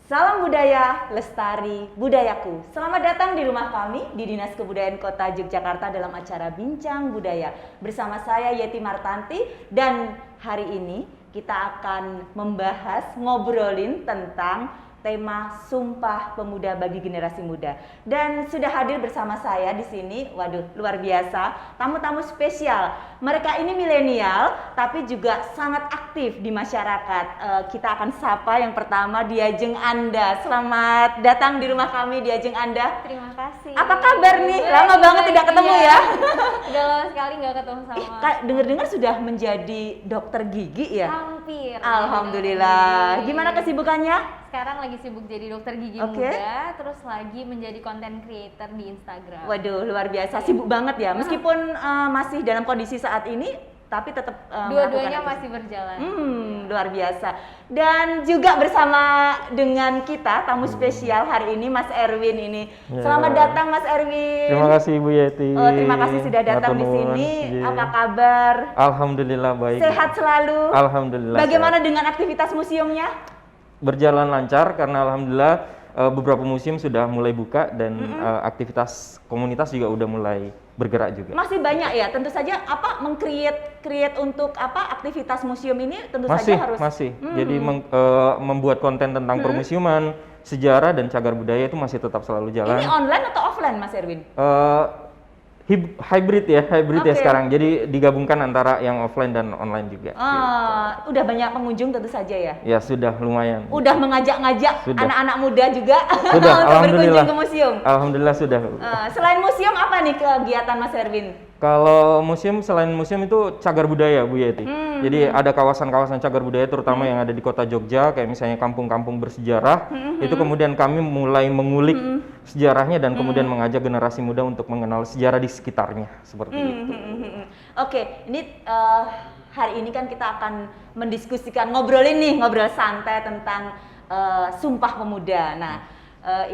Salam budaya, lestari budayaku. Selamat datang di rumah kami di Dinas Kebudayaan Kota Yogyakarta dalam acara Bincang Budaya. Bersama saya Yeti Martanti dan hari ini kita akan ngobrolin tentang tema Sumpah Pemuda bagi Generasi Muda. Dan sudah hadir bersama saya di sini, waduh luar biasa, tamu-tamu spesial. Mereka ini milenial tapi juga sangat aktif di masyarakat. Kita akan sapa yang pertama Diajeng Anda. Selamat datang di rumah kami Diajeng Anda. Terima kasih. Apa kabar nih? Lama banget tidak ketemu ya. Udah lama sekali nggak ketemu sama. Dengar-dengar sudah menjadi dokter gigi ya? Hampir. Alhamdulillah. Gimana kesibukannya? Sekarang lagi sibuk jadi dokter gigi muda, terus lagi menjadi content creator di Instagram. Waduh, luar biasa, sibuk banget ya. Meskipun masih dalam kondisi saat ini, tapi tetap dua-duanya masih berjalan. Luar biasa. Dan juga bersama dengan kita tamu spesial hari ini, Mas Erwin ini. Selamat datang, Mas Erwin. Terima kasih Bu Yeti. Terima kasih sudah datang di sini. Apa kabar? Alhamdulillah baik. Sehat selalu. Alhamdulillah. Bagaimana dengan aktivitas museumnya? Berjalan lancar karena alhamdulillah beberapa museum sudah mulai buka dan aktivitas komunitas juga udah mulai bergerak juga. Masih banyak ya, tentu saja create untuk aktivitas museum ini tentu saja harus Jadi membuat konten tentang permusiuman, sejarah dan cagar budaya itu masih tetap selalu jalan. Ini online atau offline, Mas Erwin? Hybrid ya sekarang. Jadi digabungkan antara yang offline dan online juga. Gitu. Udah banyak pengunjung tentu saja ya? Ya sudah lumayan. Udah mengajak-ngajak anak-anak muda juga sudah, untuk berkunjung ke museum? Alhamdulillah sudah. Selain museum apa nih kegiatan Mas Erwin? Kalau museum, selain museum itu cagar budaya Bu Yeti. Jadi ada kawasan-kawasan cagar budaya terutama yang ada di kota Jogja, kayak misalnya kampung-kampung bersejarah. Itu kemudian kami mulai mengulik sejarahnya dan kemudian mengajak generasi muda untuk mengenal sejarah di sekitarnya, seperti itu. Oke, ini hari ini kan kita akan mendiskusikan, ngobrol santai tentang Sumpah Pemuda. Nah,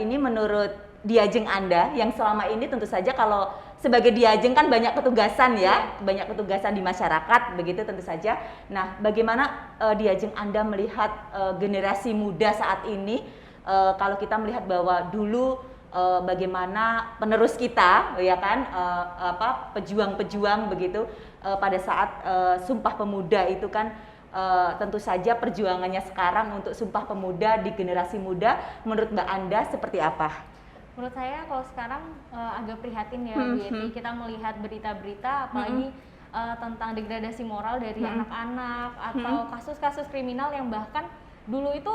ini menurut Diajeng Anda yang selama ini tentu saja kalau sebagai Diajeng kan banyak petugasan ya, banyak petugasan di masyarakat begitu tentu saja. Nah, bagaimana Diajeng Anda melihat generasi muda saat ini? Kalau kita melihat bahwa dulu bagaimana penerus kita, ya kan, pejuang-pejuang begitu pada saat Sumpah Pemuda itu kan. Tentu saja perjuangannya sekarang untuk Sumpah Pemuda di generasi muda, menurut Mbak Anda seperti apa? Menurut saya kalau sekarang agak prihatin ya Bu Yeti, kita melihat berita-berita apalagi tentang degradasi moral dari anak-anak atau kasus-kasus kriminal yang bahkan dulu itu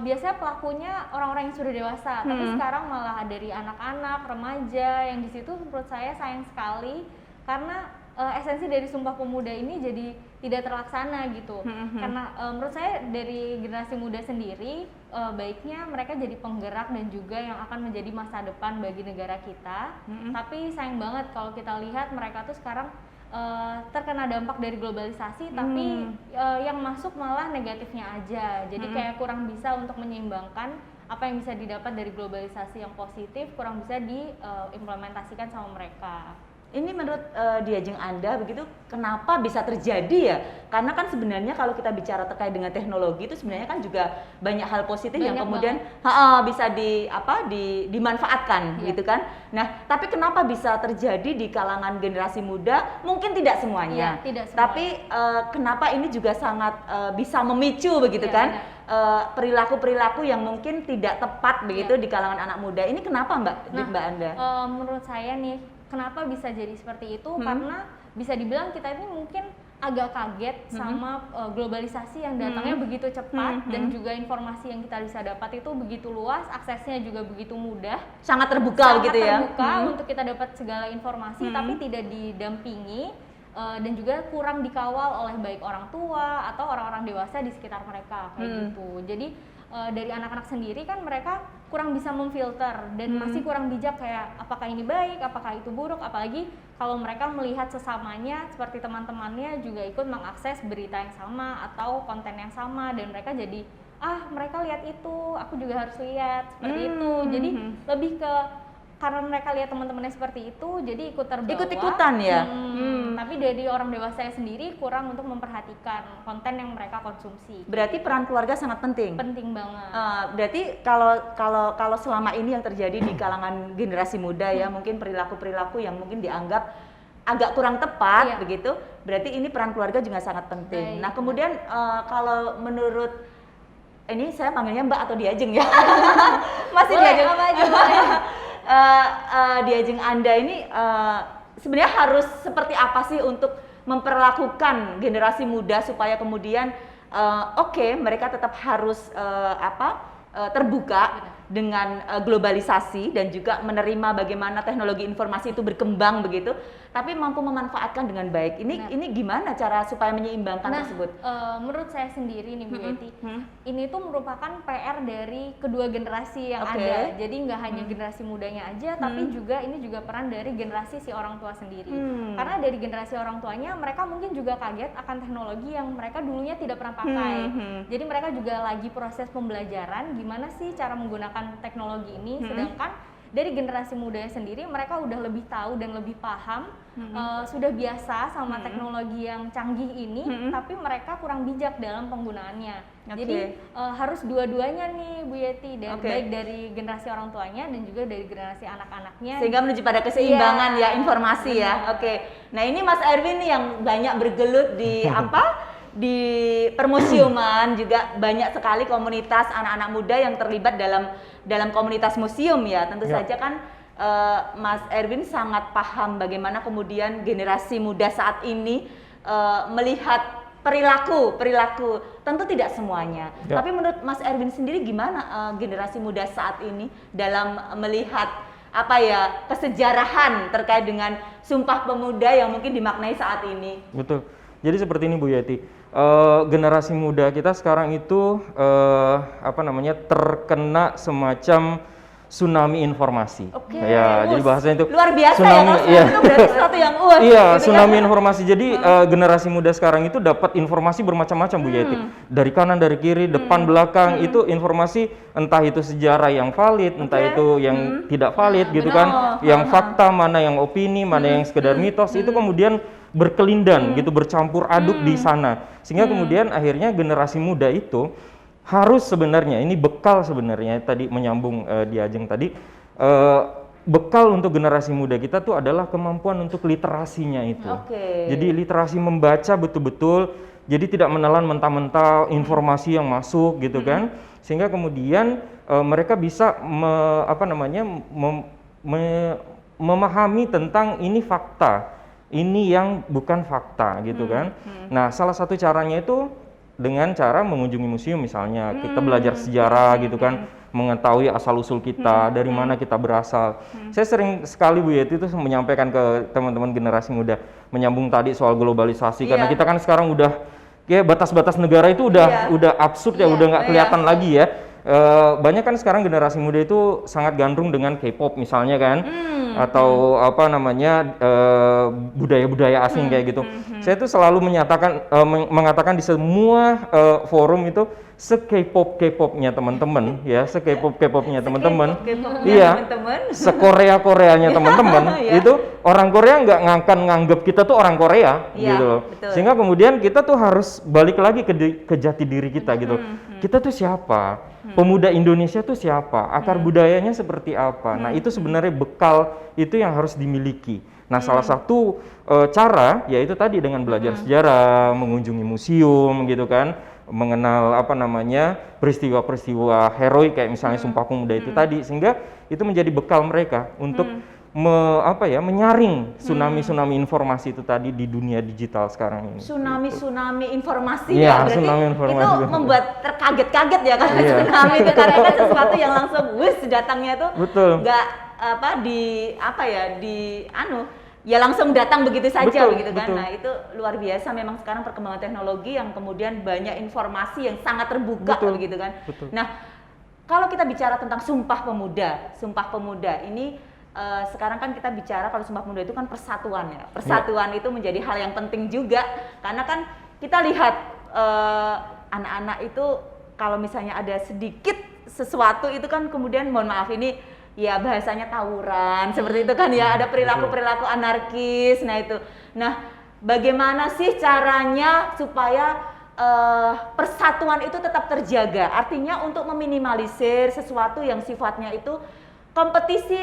biasanya pelakunya orang-orang yang sudah dewasa, tapi sekarang malah dari anak-anak, remaja yang di situ menurut saya sayang sekali karena esensi dari Sumpah Pemuda ini jadi tidak terlaksana gitu. Karena menurut saya dari generasi muda sendiri baiknya mereka jadi penggerak dan juga yang akan menjadi masa depan bagi negara kita. Tapi sayang banget kalau kita lihat mereka tuh sekarang terkena dampak dari globalisasi, tapi yang masuk malah negatifnya aja. Jadi kayak kurang bisa untuk menyeimbangkan apa yang bisa didapat dari globalisasi yang positif, kurang bisa diimplementasikan sama mereka. Ini menurut Diajeng Anda begitu, kenapa bisa terjadi ya? Karena kan sebenarnya kalau kita bicara terkait dengan teknologi itu sebenarnya kan juga banyak hal positif yang kemudian bisa dimanfaatkan gitu kan. Nah, tapi kenapa bisa terjadi di kalangan generasi muda? Mungkin tidak semuanya. Ya, tidak semuanya. Tapi kenapa ini juga sangat bisa memicu begitu kan? Perilaku-perilaku yang mungkin tidak tepat begitu di kalangan anak muda. Ini kenapa Mbak Anda? Menurut saya nih, kenapa bisa jadi seperti itu? Karena bisa dibilang kita ini mungkin agak kaget sama globalisasi yang datangnya begitu cepat dan juga informasi yang kita bisa dapat itu begitu luas, aksesnya juga begitu mudah, sangat terbuka gitu ya. Untuk kita dapat segala informasi, tapi tidak didampingi dan juga kurang dikawal oleh baik orang tua atau orang-orang dewasa di sekitar mereka kayak gitu. Jadi dari anak-anak sendiri kan mereka kurang bisa memfilter dan masih kurang bijak kayak apakah ini baik, apakah itu buruk, apalagi kalau mereka melihat sesamanya seperti teman-temannya juga ikut mengakses berita yang sama atau konten yang sama dan mereka jadi mereka lihat itu, aku juga harus lihat seperti itu. Jadi lebih ke karena mereka lihat teman-temannya seperti itu, jadi ikut terbawa. Ikut-ikutan ya. Tapi dari orang dewasa sendiri kurang untuk memperhatikan konten yang mereka konsumsi. Berarti peran keluarga sangat penting. Penting banget. Berarti kalau selama ini yang terjadi di kalangan generasi muda ya, mungkin perilaku-perilaku yang mungkin dianggap agak kurang tepat begitu, berarti ini peran keluarga juga sangat penting. Baik. Nah kemudian kalau menurut ini saya panggilnya Mbak atau Diajeng ya? Masih Boleh, Diajeng. apa aja boleh. Diajeng Anda ini sebenarnya harus seperti apa sih untuk memperlakukan generasi muda supaya kemudian mereka tetap harus terbuka dengan globalisasi dan juga menerima bagaimana teknologi informasi itu berkembang begitu, tapi mampu memanfaatkan dengan baik. Ini gimana cara supaya menyeimbangkan tersebut? Menurut saya sendiri nih Bu Yeti, ini tuh merupakan PR dari kedua generasi yang ada. Jadi nggak hanya generasi mudanya aja, tapi juga ini juga peran dari generasi si orang tua sendiri. Karena dari generasi orang tuanya, mereka mungkin juga kaget akan teknologi yang mereka dulunya tidak pernah pakai. Jadi mereka juga lagi proses pembelajaran gimana sih cara menggunakan teknologi ini, sedangkan dari generasi muda sendiri mereka udah lebih tahu dan lebih paham, sudah biasa sama teknologi yang canggih ini, tapi mereka kurang bijak dalam penggunaannya. Jadi harus dua-duanya nih Bu Yeti, baik dari generasi orang tuanya dan juga dari generasi anak-anaknya. Sehingga menuju pada keseimbangan ya informasi ya. Nah ini Mas Erwin nih yang banyak bergelut di di permusiuman, juga banyak sekali komunitas anak-anak muda yang terlibat dalam komunitas museum ya. Tentu saja kan Mas Erwin sangat paham bagaimana kemudian generasi muda saat ini melihat perilaku. Tentu tidak semuanya. Tapi menurut Mas Erwin sendiri gimana generasi muda saat ini dalam melihat kesejarahan terkait dengan Sumpah Pemuda yang mungkin dimaknai saat ini? Betul. Jadi seperti ini Bu Yeti. Generasi muda kita sekarang itu terkena semacam tsunami informasi. Jadi bahasanya itu luar biasa tsunami, itu berarti sesuatu yang tsunami informasi. Jadi generasi muda sekarang itu dapat informasi bermacam-macam Bu Yeti. Dari kanan, dari kiri, depan, belakang, itu informasi, entah itu sejarah yang valid, entah itu yang tidak valid gitu kan. Yang fakta, mana yang opini, mana yang sekedar mitos, itu kemudian berkelindan gitu, bercampur aduk di sana, sehingga kemudian akhirnya generasi muda itu harus sebenarnya, ini bekal sebenarnya tadi menyambung Diajeng tadi, bekal untuk generasi muda kita tuh adalah kemampuan untuk literasinya itu. Jadi literasi membaca betul-betul, jadi tidak menelan mentah-mentah informasi yang masuk gitu kan, sehingga kemudian mereka bisa memahami tentang ini fakta, ini yang bukan fakta gitu kan. Nah salah satu caranya itu dengan cara mengunjungi museum misalnya, kita belajar sejarah gitu kan, mengetahui asal-usul kita, dari mana kita berasal. Saya sering sekali Bu Yeti itu menyampaikan ke teman-teman generasi muda, menyambung tadi soal globalisasi, karena kita kan sekarang udah batas-batas negara itu udah absurd ya, udah nggak kelihatan lagi ya. Banyak kan sekarang generasi muda itu sangat gandrung dengan K-pop misalnya kan, atau budaya-budaya asing kayak gitu. Saya tuh selalu mengatakan di semua forum itu, se-K-pop-K-popnya teman-teman ya, se-K-pop-K-popnya teman-teman, se-Korea-Koreanya teman-teman, itu orang Korea nggak nganggap kita tuh orang Korea gitu loh. Sehingga kemudian kita tuh harus balik lagi ke jati diri kita gitu. Kita tuh siapa? Pemuda Indonesia tuh siapa? Akar budayanya seperti apa? Nah, itu sebenarnya bekal itu yang harus dimiliki. Nah, salah satu cara yaitu tadi dengan belajar sejarah, mengunjungi museum gitu kan, mengenal peristiwa-peristiwa heroik kayak misalnya Sumpah Pemuda itu tadi, sehingga itu menjadi bekal mereka untuk menyaring tsunami informasi itu tadi di dunia digital sekarang ini. Tsunami informasi ya, berarti tsunami informasi itu membuat terkaget-kaget ya karena tsunami itu karena kan sesuatu yang langsung datangnya tuh nggak langsung datang begitu saja begitu kan. Nah, itu luar biasa memang sekarang perkembangan teknologi yang kemudian banyak informasi yang sangat terbuka begitu kan. Nah, kalau kita bicara tentang Sumpah Pemuda ini sekarang kan kita bicara kalau Sumpah Pemuda itu kan persatuan ya. Persatuan itu menjadi hal yang penting juga karena kan kita lihat anak-anak itu kalau misalnya ada sedikit sesuatu itu kan kemudian mohon maaf ini ya bahasanya tawuran seperti itu kan ya, ada perilaku-perilaku anarkis. Nah itu. Nah, bagaimana sih caranya supaya persatuan itu tetap terjaga? Artinya untuk meminimalisir sesuatu yang sifatnya itu kompetisi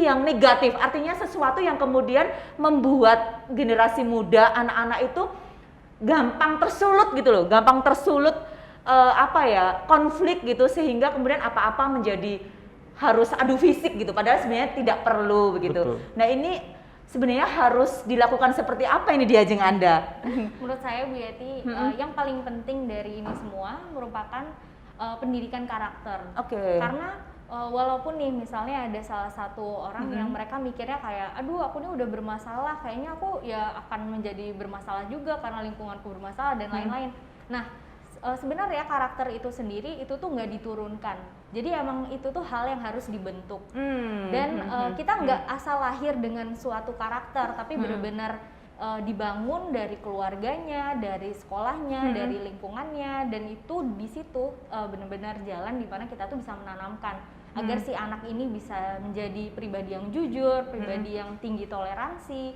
yang negatif, artinya sesuatu yang kemudian membuat generasi muda, anak-anak itu gampang tersulut gitu loh, gampang tersulut konflik gitu, sehingga kemudian apa-apa menjadi harus adu fisik gitu, padahal sebenarnya tidak perlu begitu. Betul. Nah ini sebenarnya harus dilakukan seperti apa ini di Ajeng Anda? Menurut saya Bu Yeti, yang paling penting dari ini semua merupakan pendidikan karakter. Oke. Karena walaupun nih misalnya ada salah satu orang yang mereka mikirnya kayak, aduh aku ini udah bermasalah, kayaknya aku ya akan menjadi bermasalah juga karena lingkunganku bermasalah dan lain-lain. Nah sebenarnya karakter itu sendiri itu tuh nggak diturunkan, jadi emang itu tuh hal yang harus dibentuk. Dan kita nggak asal lahir dengan suatu karakter, tapi benar-benar dibangun dari keluarganya, dari sekolahnya, dari lingkungannya, dan itu di situ benar-benar jalan di mana kita tuh bisa menanamkan agar si anak ini bisa menjadi pribadi yang jujur, pribadi yang tinggi toleransi,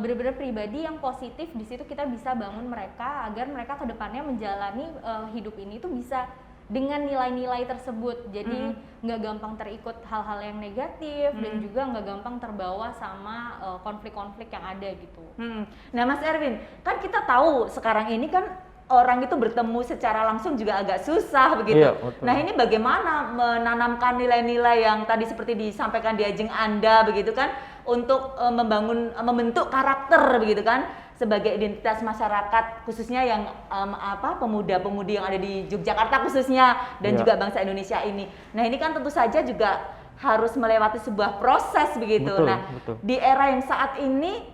benar-benar pribadi yang positif. Di situ kita bisa bangun mereka agar mereka kedepannya menjalani hidup ini tuh bisa dengan nilai-nilai tersebut. Jadi nggak gampang terikut hal-hal yang negatif dan juga nggak gampang terbawa sama konflik-konflik yang ada gitu. Nah Mas Erwin, kan kita tahu sekarang ini kan orang itu bertemu secara langsung juga agak susah begitu. Iya, betul. Nah ini bagaimana menanamkan nilai-nilai yang tadi seperti disampaikan di Ajeng Anda begitu kan, untuk membentuk karakter begitu kan, sebagai identitas masyarakat khususnya yang pemuda-pemudi yang ada di Yogyakarta khususnya dan juga bangsa Indonesia ini. Nah ini kan tentu saja juga harus melewati sebuah proses begitu. Betul, nah betul. di era yang saat ini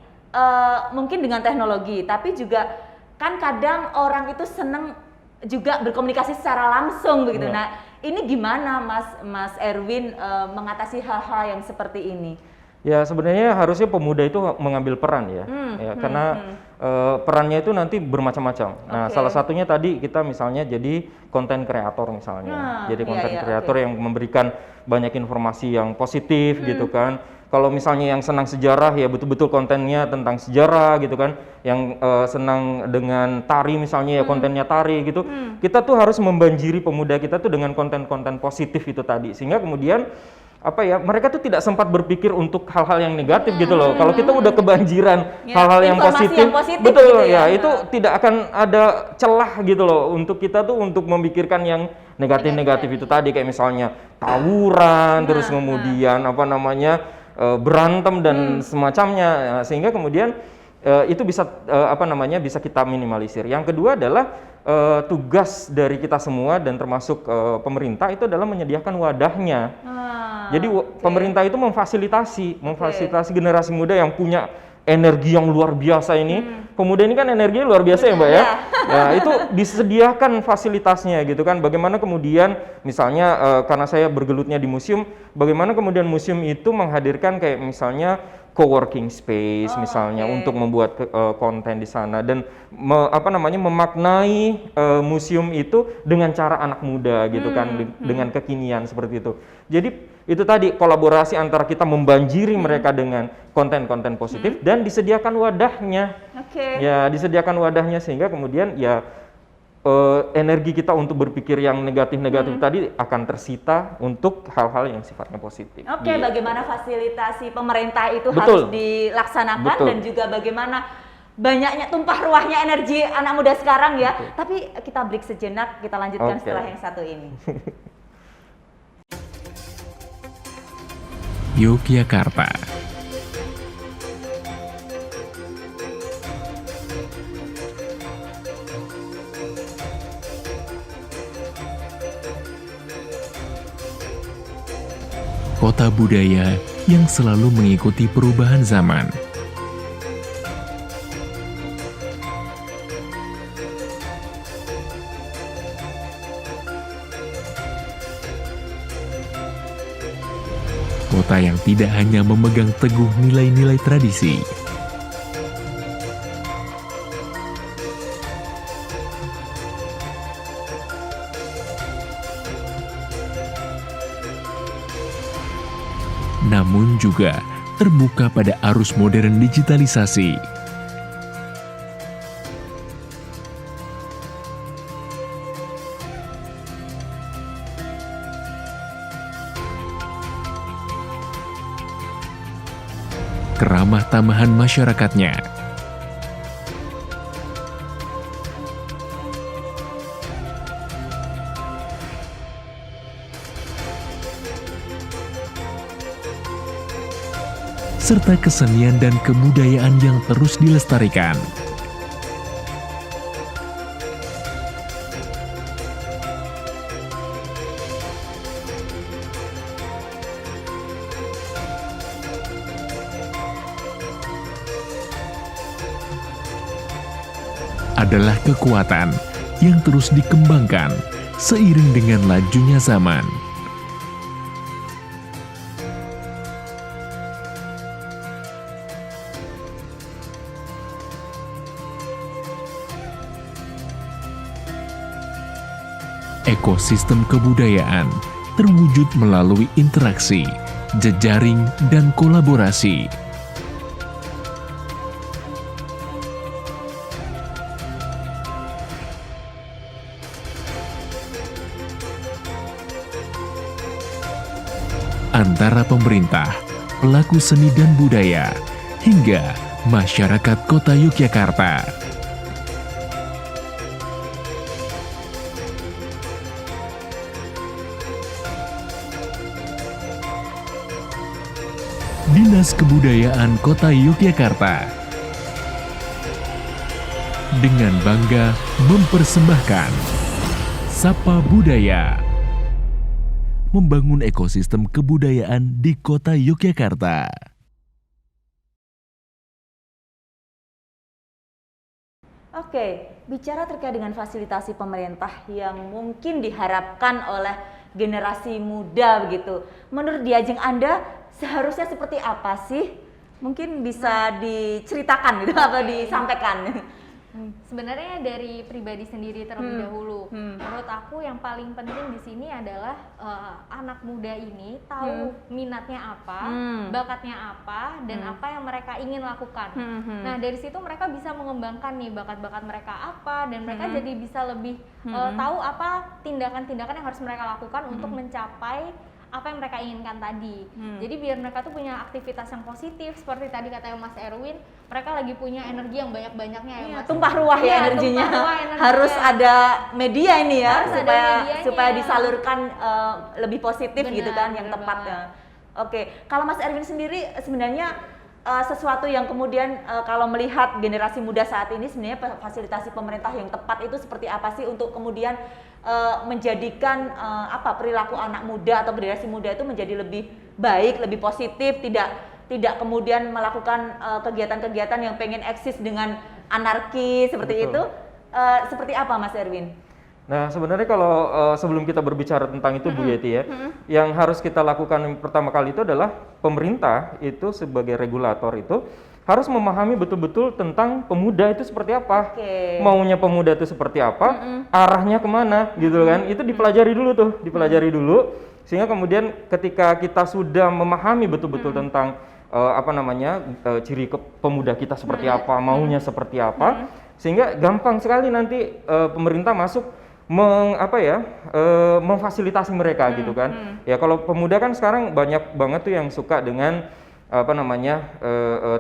mungkin dengan teknologi, tapi juga kan kadang orang itu seneng juga berkomunikasi secara langsung begitu. Nah ini gimana Mas Erwin mengatasi hal-hal yang seperti ini? Ya sebenarnya harusnya pemuda itu mengambil peran ya, karena perannya itu nanti bermacam-macam. Nah salah satunya tadi kita misalnya jadi konten kreator misalnya, jadi konten kreator yang memberikan banyak informasi yang positif gitu kan. Kalau misalnya yang senang sejarah ya betul-betul kontennya tentang sejarah gitu kan, yang senang dengan tari misalnya ya kontennya tari gitu. Kita tuh harus membanjiri pemuda kita tuh dengan konten-konten positif itu tadi, sehingga kemudian mereka tuh tidak sempat berpikir untuk hal-hal yang negatif gitu loh. Kalau kita udah kebanjiran hal-hal yang positif, betul gitu ya, itu tidak akan ada celah gitu loh untuk kita tuh untuk memikirkan yang negatif-negatif itu tadi, kayak misalnya tawuran, terus kemudian berantem dan semacamnya, sehingga kemudian itu bisa bisa kita minimalisir. Yang kedua adalah tugas dari kita semua dan termasuk pemerintah itu adalah menyediakan wadahnya. Jadi pemerintah itu memfasilitasi generasi muda yang punya energi yang luar biasa ini. Pemuda ini kan energinya luar biasa ya Mbak ya. Nah, itu disediakan fasilitasnya gitu kan. Bagaimana kemudian misalnya karena saya bergelutnya di museum, bagaimana kemudian museum itu menghadirkan kayak misalnya co-working space misalnya untuk membuat konten di sana dan memaknai museum itu dengan cara anak muda gitu kan, dengan kekinian seperti itu. Jadi itu tadi kolaborasi antara kita membanjiri mereka dengan konten-konten positif dan disediakan wadahnya. Ya, disediakan wadahnya sehingga kemudian ya energi kita untuk berpikir yang negatif-negatif tadi akan tersita untuk hal-hal yang sifatnya positif. Bagaimana fasilitasi pemerintah itu harus dilaksanakan dan juga bagaimana banyaknya tumpah ruahnya energi anak muda sekarang ya. Tapi kita break sejenak, kita lanjutkan setelah yang satu ini. Yogyakarta. Kota budaya yang selalu mengikuti perubahan zaman. Kota yang tidak hanya memegang teguh nilai-nilai tradisi, namun juga terbuka pada arus modern digitalisasi keramah tamahan masyarakatnya. Serta kesenian dan kebudayaan yang terus dilestarikan. Adalah kekuatan yang terus dikembangkan seiring dengan lajunya zaman. Ekosistem kebudayaan terwujud melalui interaksi, jejaring, dan kolaborasi. Antara pemerintah, pelaku seni dan budaya, hingga masyarakat Kota Yogyakarta. Dinas Kebudayaan Kota Yogyakarta dengan bangga mempersembahkan Sapa Budaya, membangun ekosistem kebudayaan di Kota Yogyakarta. Oke, bicara terkait dengan fasilitasi pemerintah yang mungkin diharapkan oleh generasi muda begitu. Menurut Diajeng Anda seharusnya seperti apa sih? Mungkin bisa diceritakan gitu atau disampaikan. Sebenarnya dari pribadi sendiri terlebih dahulu, menurut aku yang paling penting di sini adalah anak muda ini tahu minatnya apa, bakatnya apa, dan apa yang mereka ingin lakukan. Nah dari situ mereka bisa mengembangkan nih bakat-bakat mereka apa, dan mereka jadi bisa lebih tahu apa tindakan-tindakan yang harus mereka lakukan untuk mencapai apa yang mereka inginkan tadi. Jadi biar mereka tuh punya aktivitas yang positif seperti tadi kata Mas Erwin, mereka lagi punya energi yang banyak-banyaknya ya Mas. Tumpah ruah ya energinya. Tumpah ruah energinya. Harus ada media ini ya Harus ada supaya medianya. disalurkan lebih positif gitu kan yang bener tepat banget. ya. Oke, kalau Mas Erwin sendiri sebenarnya sesuatu yang kemudian kalau melihat generasi muda saat ini sebenarnya fasilitasi pemerintah yang tepat itu seperti apa sih untuk kemudian menjadikan perilaku anak muda atau generasi muda itu menjadi lebih baik, lebih positif, tidak kemudian melakukan kegiatan-kegiatan yang pengen eksis dengan anarki seperti Betul. itu. Seperti apa Mas Erwin? Nah, sebenarnya kalau sebelum kita berbicara tentang itu Bu Yeti ya, yang harus kita lakukan pertama kali itu adalah pemerintah itu sebagai regulator itu harus memahami betul-betul tentang pemuda itu seperti apa, maunya pemuda itu seperti apa, arahnya kemana gitu kan, itu dipelajari dulu sehingga kemudian ketika kita sudah memahami betul-betul tentang ciri pemuda kita seperti apa, maunya seperti apa, sehingga gampang sekali nanti pemerintah masuk memfasilitasi mereka gitu kan. Ya kalau pemuda kan sekarang banyak banget tuh yang suka dengan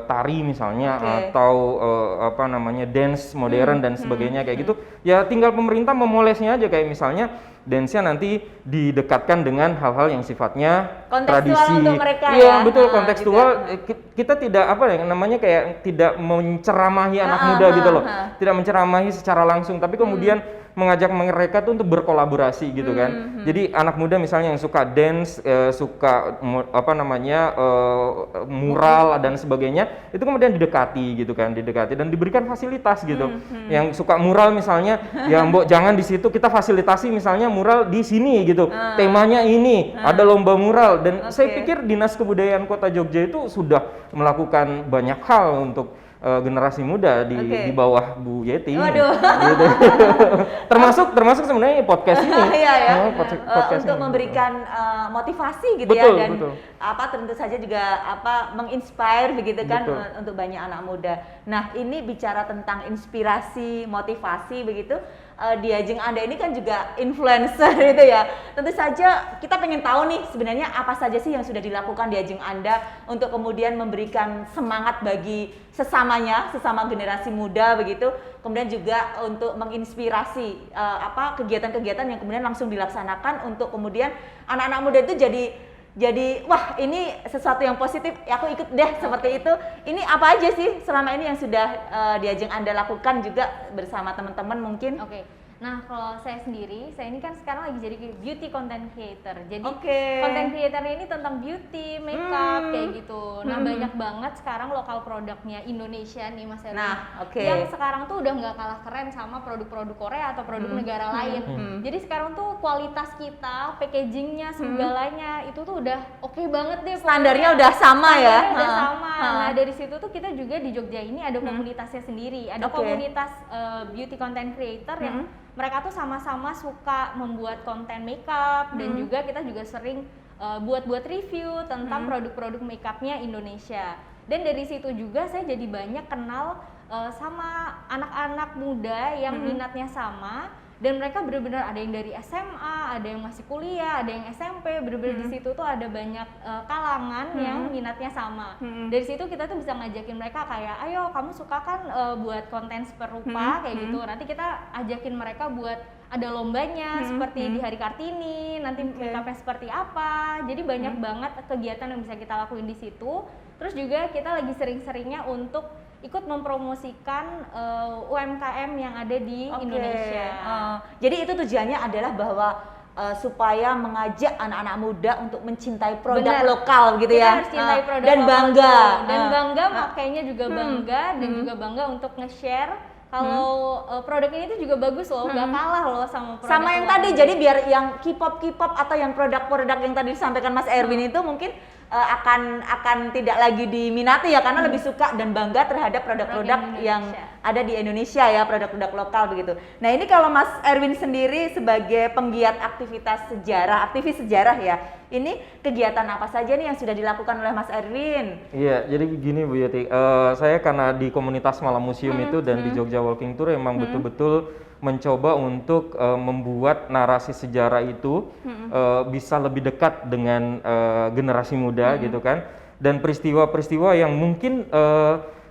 tari misalnya atau dance modern dan sebagainya kayak gitu. Ya tinggal pemerintah memolesnya aja, kayak misalnya dance-nya nanti didekatkan dengan hal-hal yang sifatnya Kontekstual tradisi. untuk mereka Iya, ya. betul, kontekstual. Kita tidak kayak tidak menceramahi anak muda gitu loh. Tidak menceramahi secara langsung, tapi kemudian mengajak mereka tuh untuk berkolaborasi gitu kan. Jadi anak muda misalnya yang suka dance, suka mural dan sebagainya, itu kemudian didekati gitu kan, dan diberikan fasilitas gitu. Yang suka mural misalnya, ya Mbok jangan di situ, kita fasilitasi misalnya mural di sini gitu. Temanya ini, ada lomba mural, dan saya pikir Dinas Kebudayaan Kota Jogja itu sudah melakukan banyak hal untuk generasi muda di bawah Bu Yeti. Waduh. Gitu. termasuk sebenarnya podcast ini. Iya ya. Podcast untuk ini. memberikan motivasi gitu Betul, ya, dan betul. tentu saja juga menginspire begitu kan Betul. untuk banyak anak muda. Nah, ini bicara tentang inspirasi, motivasi begitu. Diajeng Anda ini kan juga influencer itu ya. Tentu saja kita pengen tahu nih sebenarnya apa saja sih yang sudah dilakukan Diajeng Anda untuk kemudian memberikan semangat bagi sesamanya, sesama generasi muda begitu. Kemudian juga untuk menginspirasi kegiatan-kegiatan yang kemudian langsung dilaksanakan untuk kemudian anak-anak muda itu jadi wah ini sesuatu yang positif, ya aku ikut deh seperti itu. Ini apa aja sih selama ini yang sudah Diajeng Anda lakukan juga bersama teman-teman mungkin? Oke. Nah, kalau saya sendiri, saya ini kan sekarang lagi jadi beauty content creator. Jadi Oke. content creatornya ini tentang beauty, makeup kayak gitu. Nah, banyak banget sekarang lokal produknya Indonesia nih Mas Erwin. Nah, oke. Yang sekarang tuh udah nggak kalah keren sama produk-produk Korea atau produk negara lain. Jadi sekarang tuh kualitas kita, packagingnya, segalanya itu tuh udah oke banget deh. Standarnya udah sama ya. Standarnya udah sama. Nah, dari situ tuh kita juga di Jogja ini ada komunitasnya sendiri. Ada Oke. komunitas beauty content creator yang mereka tuh sama-sama suka membuat konten makeup dan juga kita juga sering buat-buat review tentang produk-produk makeupnya Indonesia. Dan dari situ juga saya jadi banyak kenal sama anak-anak muda yang minatnya sama. Dan mereka benar-benar ada yang dari SMA, ada yang masih kuliah, ada yang SMP, benar-benar di situ tuh ada banyak kalangan yang minatnya sama. Dari situ kita tuh bisa ngajakin mereka kayak, ayo kamu suka kan buat konten serupa kayak gitu. Nanti kita ajakin mereka buat ada lombanya seperti di Hari Kartini, nanti makeupnya seperti apa. Jadi banyak banget kegiatan yang bisa kita lakuin di situ. Terus juga kita lagi sering-seringnya untuk ikut mempromosikan UMKM yang ada di Indonesia. Jadi itu tujuannya adalah bahwa supaya mengajak anak-anak muda untuk mencintai produk Benar. lokal gitu Kita ya. harus cintai produk Dan lokal bangga. dulu. Dan bangga makainya juga bangga dan juga bangga untuk nge-share kalau produk ini tuh juga bagus loh, nggak kalah loh sama produk Sama yang luar tadi, negeri. jadi biar yang K-pop atau yang produk-produk yang tadi disampaikan Mas Erwin itu mungkin akan tidak lagi diminati ya, karena lebih suka dan bangga terhadap produk-produk yang ada di Indonesia ya, produk-produk lokal begitu. Nah ini kalau Mas Erwin sendiri sebagai penggiat aktivitas sejarah, aktivis sejarah ya, ini kegiatan apa saja nih yang sudah dilakukan oleh Mas Erwin? Iya, jadi gini Bu Yeti, saya karena di komunitas Malam Museum itu dan di Jogja Walking Tour emang betul-betul mencoba untuk membuat narasi sejarah itu bisa lebih dekat dengan generasi muda gitu kan, dan peristiwa-peristiwa yang mungkin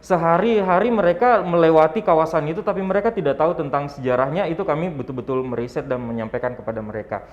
sehari-hari mereka melewati kawasan itu tapi mereka tidak tahu tentang sejarahnya, itu kami betul-betul meriset dan menyampaikan kepada mereka.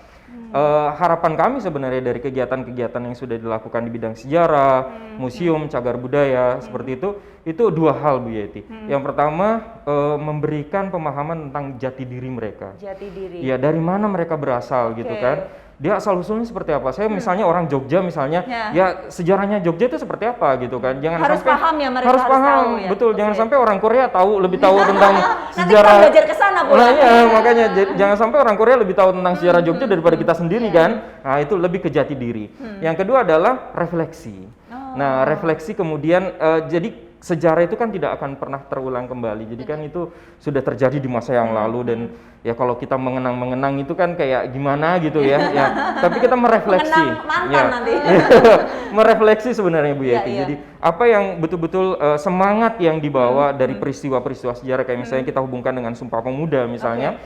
Harapan kami sebenarnya dari kegiatan-kegiatan yang sudah dilakukan di bidang sejarah, museum, cagar budaya seperti itu dua hal Bu Yeti. Yang pertama memberikan pemahaman tentang jati diri mereka. Jati diri. Ya, dari mana mereka berasal gitu kan. Dia asal usulnya seperti apa? Saya misalnya orang Jogja misalnya, ya sejarahnya Jogja itu seperti apa gitu kan? Jangan Harus sampai paham ya, mereka harus harus paham, tahu ya. betul. Oke. Jangan sampai orang Korea lebih tahu tentang Nanti sejarah. kita belajar ke sana Bu. Nah, ya, makanya jangan sampai orang Korea lebih tahu tentang sejarah Jogja daripada kita sendiri kan? Nah, itu lebih ke jati diri. Yang kedua adalah refleksi. Nah, refleksi kemudian jadi sejarah itu kan tidak akan pernah terulang kembali. Jadi kan itu sudah terjadi di masa yang lalu, dan ya kalau kita mengenang itu kan kayak gimana gitu ya. Ya, tapi kita merefleksi. Mengenang mantan nanti. Merefleksi sebenarnya Bu Yeti. Iya. Jadi apa yang betul-betul semangat yang dibawa dari peristiwa-peristiwa sejarah, kayak misalnya kita hubungkan dengan Sumpah Pemuda misalnya.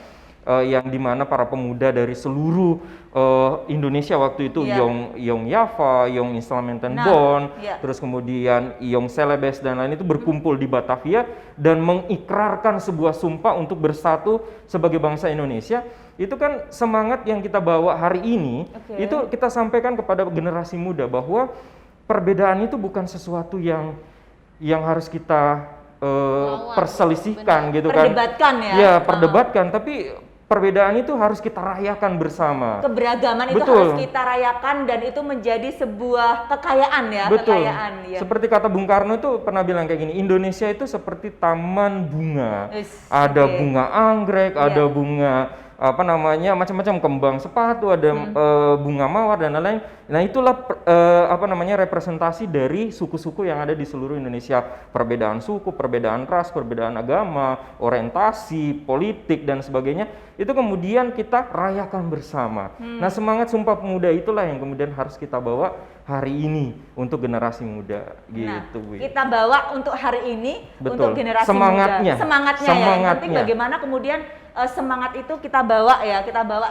Yang dimana para pemuda dari seluruh Indonesia waktu itu, Yong Yava, Yong Instrumenten terus kemudian Yong Celebes dan lain itu berkumpul di Batavia dan mengikrarkan sebuah sumpah untuk bersatu sebagai bangsa Indonesia. Itu kan semangat yang kita bawa hari ini, itu kita sampaikan kepada generasi muda bahwa perbedaan itu bukan sesuatu yang harus kita perselisihkan gitu kan. Perdebatkan ya. Ya, perdebatkan, tapi perbedaan itu harus kita rayakan bersama. Keberagaman itu Betul. harus kita rayakan dan itu menjadi sebuah kekayaan ya. Betul. Kekayaan ya. Seperti kata Bung Karno itu pernah bilang kayak gini, Indonesia itu seperti taman bunga. Ada bunga anggrek, ada bunga macam-macam kembang sepatu, ada bunga mawar dan lain-lain. Nah, itulah representasi dari suku-suku yang ada di seluruh Indonesia. Perbedaan suku, perbedaan ras, perbedaan agama, orientasi, politik dan sebagainya, itu kemudian kita rayakan bersama. Nah, semangat Sumpah Pemuda itulah yang kemudian harus kita bawa hari ini untuk generasi muda gitu. Nah, kita bawa untuk hari ini. Betul. Untuk generasi Semangatnya. muda. Semangatnya ya. Yang penting bagaimana kemudian semangat itu kita bawa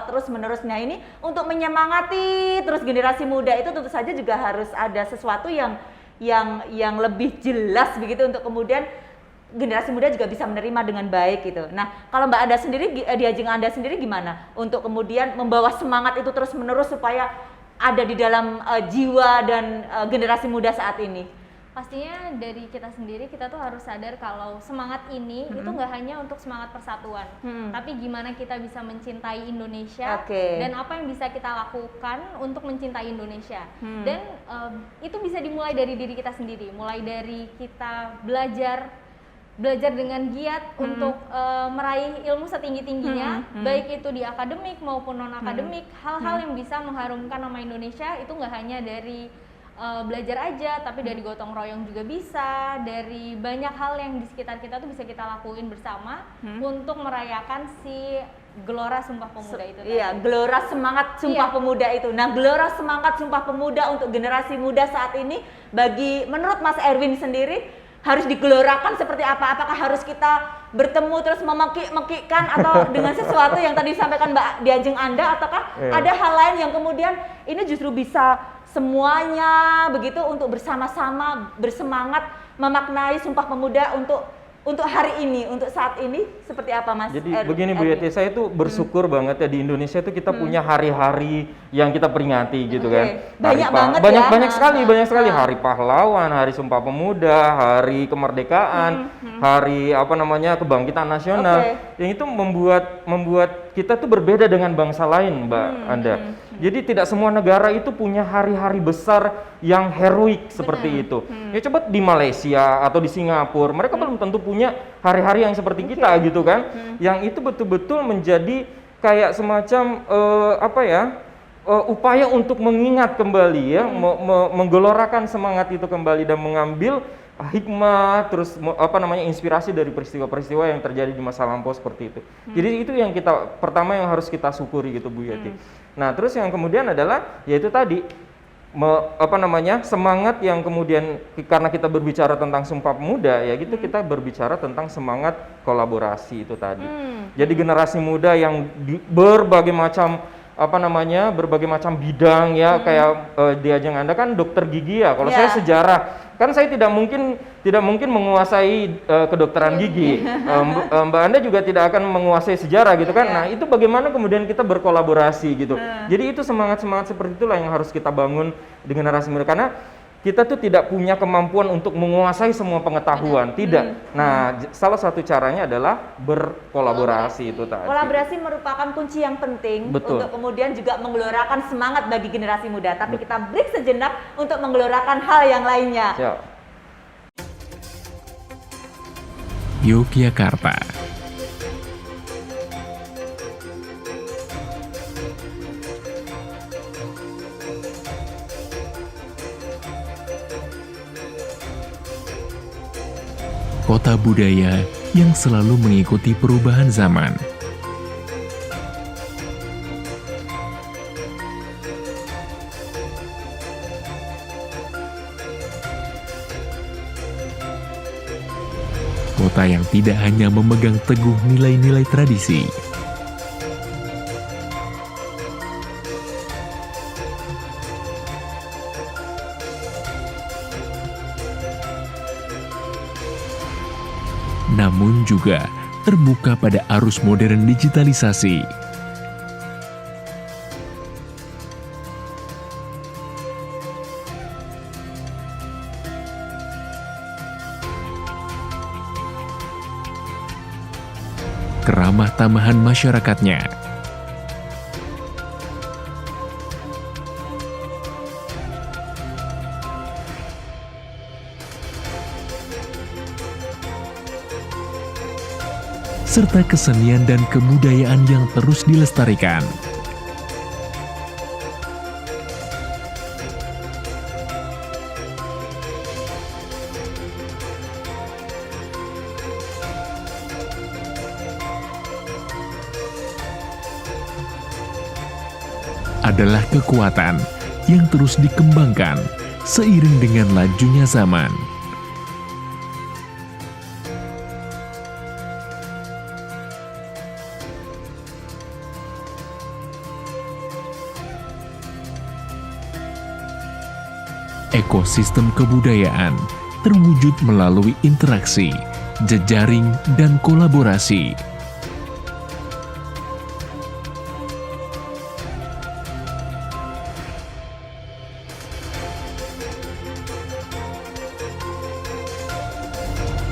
terus menerus. Nah ini untuk menyemangati terus generasi muda itu tentu saja juga harus ada sesuatu yang lebih jelas begitu untuk kemudian generasi muda juga bisa menerima dengan baik gitu. Nah kalau Mbak Anda sendiri, Diajeng Anda sendiri gimana untuk kemudian membawa semangat itu terus menerus supaya ada di dalam jiwa dan generasi muda saat ini? Pastinya dari kita sendiri, kita tuh harus sadar kalau semangat ini itu nggak hanya untuk semangat persatuan, tapi gimana kita bisa mencintai Indonesia dan apa yang bisa kita lakukan untuk mencintai Indonesia. Dan itu bisa dimulai dari diri kita sendiri, mulai dari kita belajar dengan giat untuk meraih ilmu setinggi-tingginya, baik itu di akademik maupun non-akademik. Hal-hal yang bisa mengharumkan nama Indonesia itu nggak hanya dari belajar aja, tapi dari gotong royong juga bisa, dari banyak hal yang di sekitar kita tuh bisa kita lakuin bersama untuk merayakan si gelora Sumpah Pemuda itu. Iya, gelora semangat Sumpah Pemuda itu. Nah, gelora semangat Sumpah Pemuda untuk generasi muda saat ini, menurut Mas Erwin sendiri harus digelorakan seperti apa? Apakah harus kita bertemu terus memekik-mekikkan atau dengan sesuatu yang tadi disampaikan Mbak Diajeng Anda, ataukah ada hal lain yang kemudian ini justru bisa semuanya begitu untuk bersama-sama bersemangat memaknai Sumpah Pemuda untuk hari ini, untuk saat ini seperti apa Mas? Jadi begini Bu Yeti, saya tuh bersyukur banget ya di Indonesia itu kita punya hari-hari yang kita peringati gitu kan. Banyak sekali hari pahlawan, hari Sumpah Pemuda, hari kemerdekaan, hari kebangkitan nasional. Yang itu membuat kita tuh berbeda dengan bangsa lain, Mbak Anda. Jadi tidak semua negara itu punya hari-hari besar yang heroik seperti itu. Ya coba di Malaysia atau di Singapura, mereka belum tentu punya hari-hari yang seperti kita gitu kan. Yang itu betul-betul menjadi kayak semacam upaya untuk mengingat kembali ya, menggelorakan semangat itu kembali dan mengambil hikmah, terus inspirasi dari peristiwa-peristiwa yang terjadi di masa lampau seperti itu. Jadi itu yang pertama yang harus kita syukuri gitu Bu Yeti. Nah terus yang kemudian adalah yaitu tadi semangat yang kemudian karena kita berbicara tentang Sumpah Pemuda ya gitu, kita berbicara tentang semangat kolaborasi itu tadi. Jadi generasi muda yang berbagai macam bidang ya, kayak Diajeng Anda kan dokter gigi ya. Kalau saya sejarah, kan saya tidak mungkin menguasai kedokteran gigi. Mbak Anda juga tidak akan menguasai sejarah gitu kan. Nah, itu bagaimana kemudian kita berkolaborasi gitu. Jadi itu semangat-semangat seperti itulah yang harus kita bangun di generasi muda, karena kita tuh tidak punya kemampuan untuk menguasai semua pengetahuan, tidak. Nah, salah satu caranya adalah berkolaborasi itu tadi. Kolaborasi merupakan kunci yang penting untuk kemudian juga menggelorakan semangat bagi generasi muda. Tapi kita break sejenak untuk menggelorakan hal yang lainnya. Siap. Yogyakarta. Kota budaya yang selalu mengikuti perubahan zaman. Kota yang tidak hanya memegang teguh nilai-nilai tradisi, namun juga terbuka pada arus modern digitalisasi. Keramah tamahan masyarakatnya, serta kesenian dan kebudayaan yang terus dilestarikan. Adalah kekuatan yang terus dikembangkan seiring dengan lajunya zaman. Ekosistem kebudayaan terwujud melalui interaksi, jejaring, dan kolaborasi.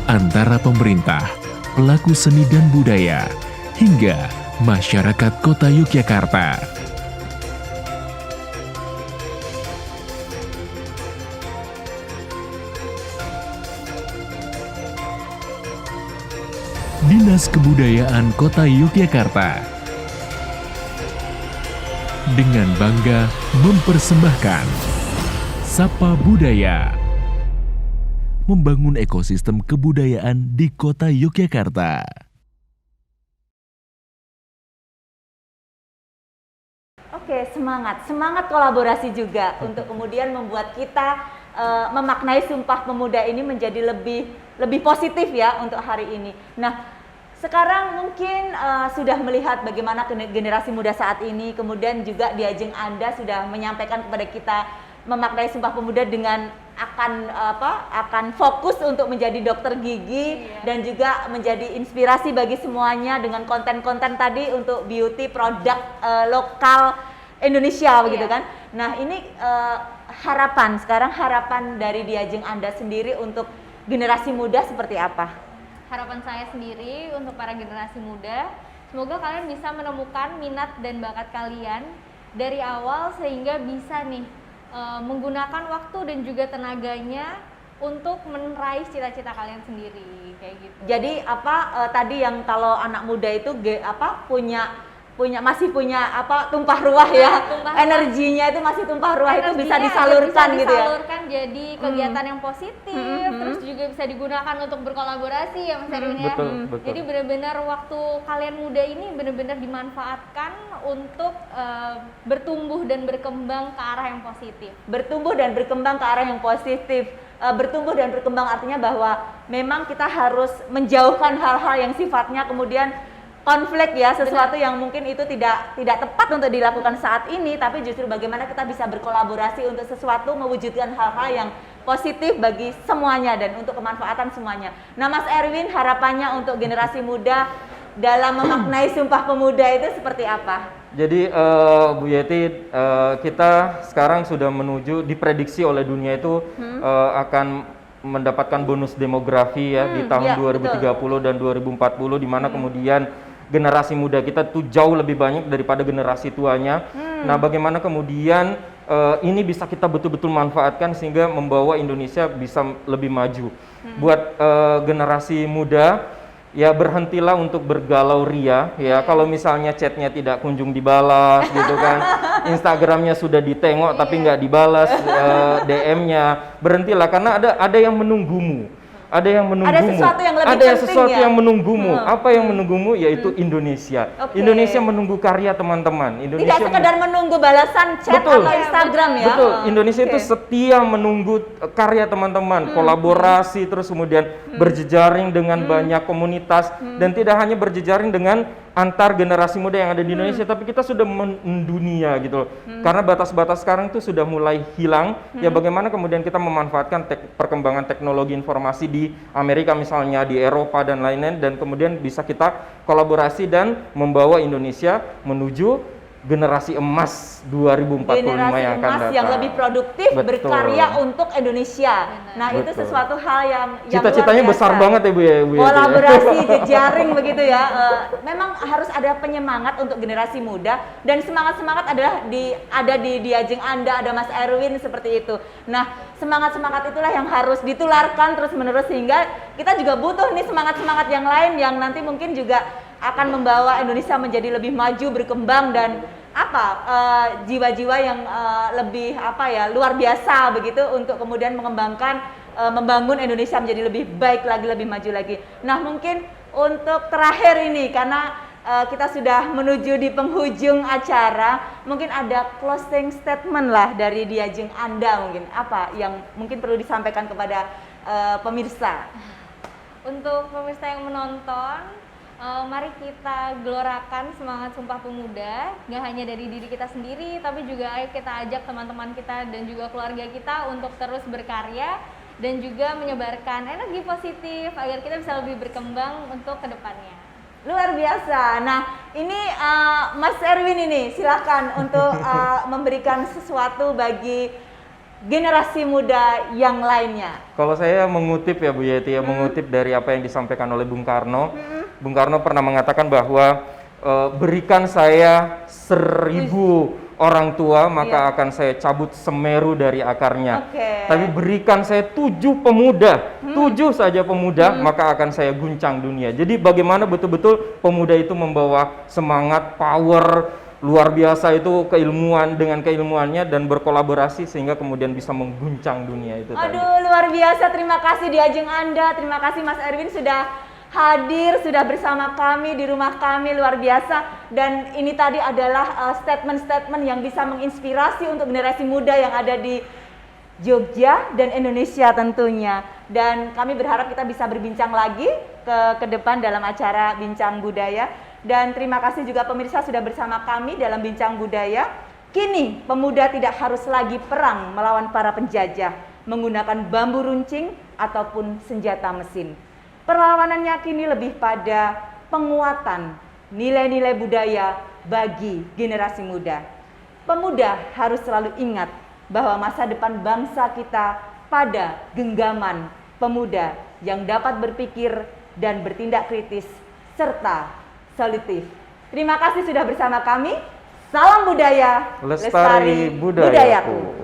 Antara pemerintah, pelaku seni dan budaya, hingga masyarakat Kota Yogyakarta. Dinas Kebudayaan Kota Yogyakarta dengan bangga mempersembahkan Sapa Budaya, membangun ekosistem kebudayaan di Kota Yogyakarta. Oke, semangat kolaborasi juga untuk kemudian membuat kita memaknai Sumpah Pemuda ini menjadi lebih positif ya untuk hari ini. Nah, sekarang mungkin sudah melihat bagaimana generasi muda saat ini, kemudian juga di ajeng Anda sudah menyampaikan kepada kita memaknai Sumpah Pemuda dengan akan fokus untuk menjadi dokter gigi dan juga menjadi inspirasi bagi semuanya dengan konten-konten tadi untuk beauty produk lokal Indonesia begitu kan. Nah, ini harapan dari Diajeng Anda sendiri untuk generasi muda seperti apa? Harapan saya sendiri untuk para generasi muda, semoga kalian bisa menemukan minat dan bakat kalian dari awal sehingga bisa nih menggunakan waktu dan juga tenaganya untuk meraih cita-cita kalian sendiri kayak gitu. Jadi tadi yang kalau anak muda itu masih punya tumpah ruah ya, energinya itu masih tumpah ruah, itu bisa disalurkan gitu ya. Disalurkan jadi kegiatan yang positif, terus juga bisa digunakan untuk berkolaborasi ya Mas Erwin ya. Betul. Jadi benar-benar waktu kalian muda ini benar-benar dimanfaatkan untuk bertumbuh dan berkembang ke arah yang positif. Bertumbuh dan berkembang ke arah yang positif. Bertumbuh dan berkembang artinya bahwa memang kita harus menjauhkan hal-hal yang sifatnya kemudian konflik ya, sesuatu yang mungkin itu tidak tepat untuk dilakukan saat ini, tapi justru bagaimana kita bisa berkolaborasi untuk sesuatu mewujudkan hal-hal yang positif bagi semuanya dan untuk kemanfaatan semuanya. Nah, Mas Erwin, harapannya untuk generasi muda dalam memaknai Sumpah Pemuda itu seperti apa? Jadi Bu Yeti, kita sekarang sudah menuju, diprediksi oleh dunia itu akan mendapatkan bonus demografi ya di tahun 2030 dan 2040, di mana kemudian generasi muda kita tuh jauh lebih banyak daripada generasi tuanya. Nah, bagaimana kemudian ini bisa kita betul-betul manfaatkan sehingga membawa Indonesia bisa lebih maju. Buat generasi muda, ya berhentilah untuk bergalau ria ya. Kalau misalnya chatnya tidak kunjung dibalas gitu kan, Instagramnya sudah ditengok tapi nggak dibalas, DM-nya, berhentilah karena ada yang menunggumu. Ada yang menunggumu. Ada sesuatu yang lebih ada penting sesuatu ya? yang menunggumu. Apa yang menunggumu? Yaitu Indonesia. Indonesia menunggu karya teman-teman. Tidak sekedar menunggu balasan chat atau Instagram ya. Betul. Indonesia itu setia menunggu karya teman-teman, kolaborasi, terus kemudian berjejaring dengan banyak komunitas, dan tidak hanya berjejaring dengan antar generasi muda yang ada di Indonesia, tapi kita sudah mendunia gitu loh. Karena batas-batas sekarang itu sudah mulai hilang. Ya bagaimana kemudian kita memanfaatkan perkembangan teknologi informasi di Amerika misalnya, di Eropa dan lain-lain, dan kemudian bisa kita kolaborasi dan membawa Indonesia menuju generasi emas 2045 yang akan datang. Yang lebih produktif, berkarya untuk Indonesia. Nah, itu sesuatu hal yang cita-citanya besar banget ya Bu ya. Kolaborasi, jejaring begitu ya. Memang harus ada penyemangat untuk generasi muda, dan semangat-semangat ada di Diajeng Anda, ada Mas Erwin seperti itu. Nah, semangat-semangat itulah yang harus ditularkan terus-menerus sehingga kita juga butuh nih semangat-semangat yang lain yang nanti mungkin juga akan membawa Indonesia menjadi lebih maju, berkembang, dan jiwa-jiwa yang lebih luar biasa begitu untuk kemudian mengembangkan, membangun Indonesia menjadi lebih baik lagi, lebih maju lagi. Nah, mungkin untuk terakhir ini karena kita sudah menuju di penghujung acara, mungkin ada closing statement lah dari Diajeng Anda, mungkin apa yang mungkin perlu disampaikan kepada pemirsa. Untuk pemirsa yang menonton, mari kita gelorakan semangat Sumpah Pemuda, nggak hanya dari diri kita sendiri, tapi juga ayo kita ajak teman-teman kita dan juga keluarga kita untuk terus berkarya dan juga menyebarkan energi positif agar kita bisa lebih berkembang untuk kedepannya. Luar biasa. Nah, ini Mas Erwin ini silakan untuk memberikan sesuatu bagi generasi muda yang lainnya. Kalau saya mengutip ya Bu Yeti ya, mengutip dari apa yang disampaikan oleh Bung Karno. Bung Karno pernah mengatakan bahwa berikan saya 1000 orang tua, maka akan saya cabut Semeru dari akarnya. Tapi berikan saya 7 pemuda, 7 saja pemuda, maka akan saya guncang dunia. Jadi bagaimana betul-betul pemuda itu membawa semangat, power, luar biasa itu keilmuan dengan keilmuannya dan berkolaborasi sehingga kemudian bisa mengguncang dunia itu tadi. Aduh, luar biasa. Terima kasih di ajeng Anda. Terima kasih Mas Erwin sudah hadir, sudah bersama kami di rumah kami, luar biasa. Dan ini tadi adalah statement-statement yang bisa menginspirasi untuk generasi muda yang ada di Jogja dan Indonesia tentunya. Dan kami berharap kita bisa berbincang lagi ke depan dalam acara Bincang Budaya. Dan terima kasih juga pemirsa sudah bersama kami dalam Bincang Budaya. Kini pemuda tidak harus lagi perang melawan para penjajah menggunakan bambu runcing ataupun senjata mesin. Perlawanannya kini lebih pada penguatan nilai-nilai budaya bagi generasi muda. Pemuda harus selalu ingat bahwa masa depan bangsa kita pada genggaman pemuda yang dapat berpikir dan bertindak kritis serta solutif. Terima kasih sudah bersama kami. Salam budaya, Lestari budayaku.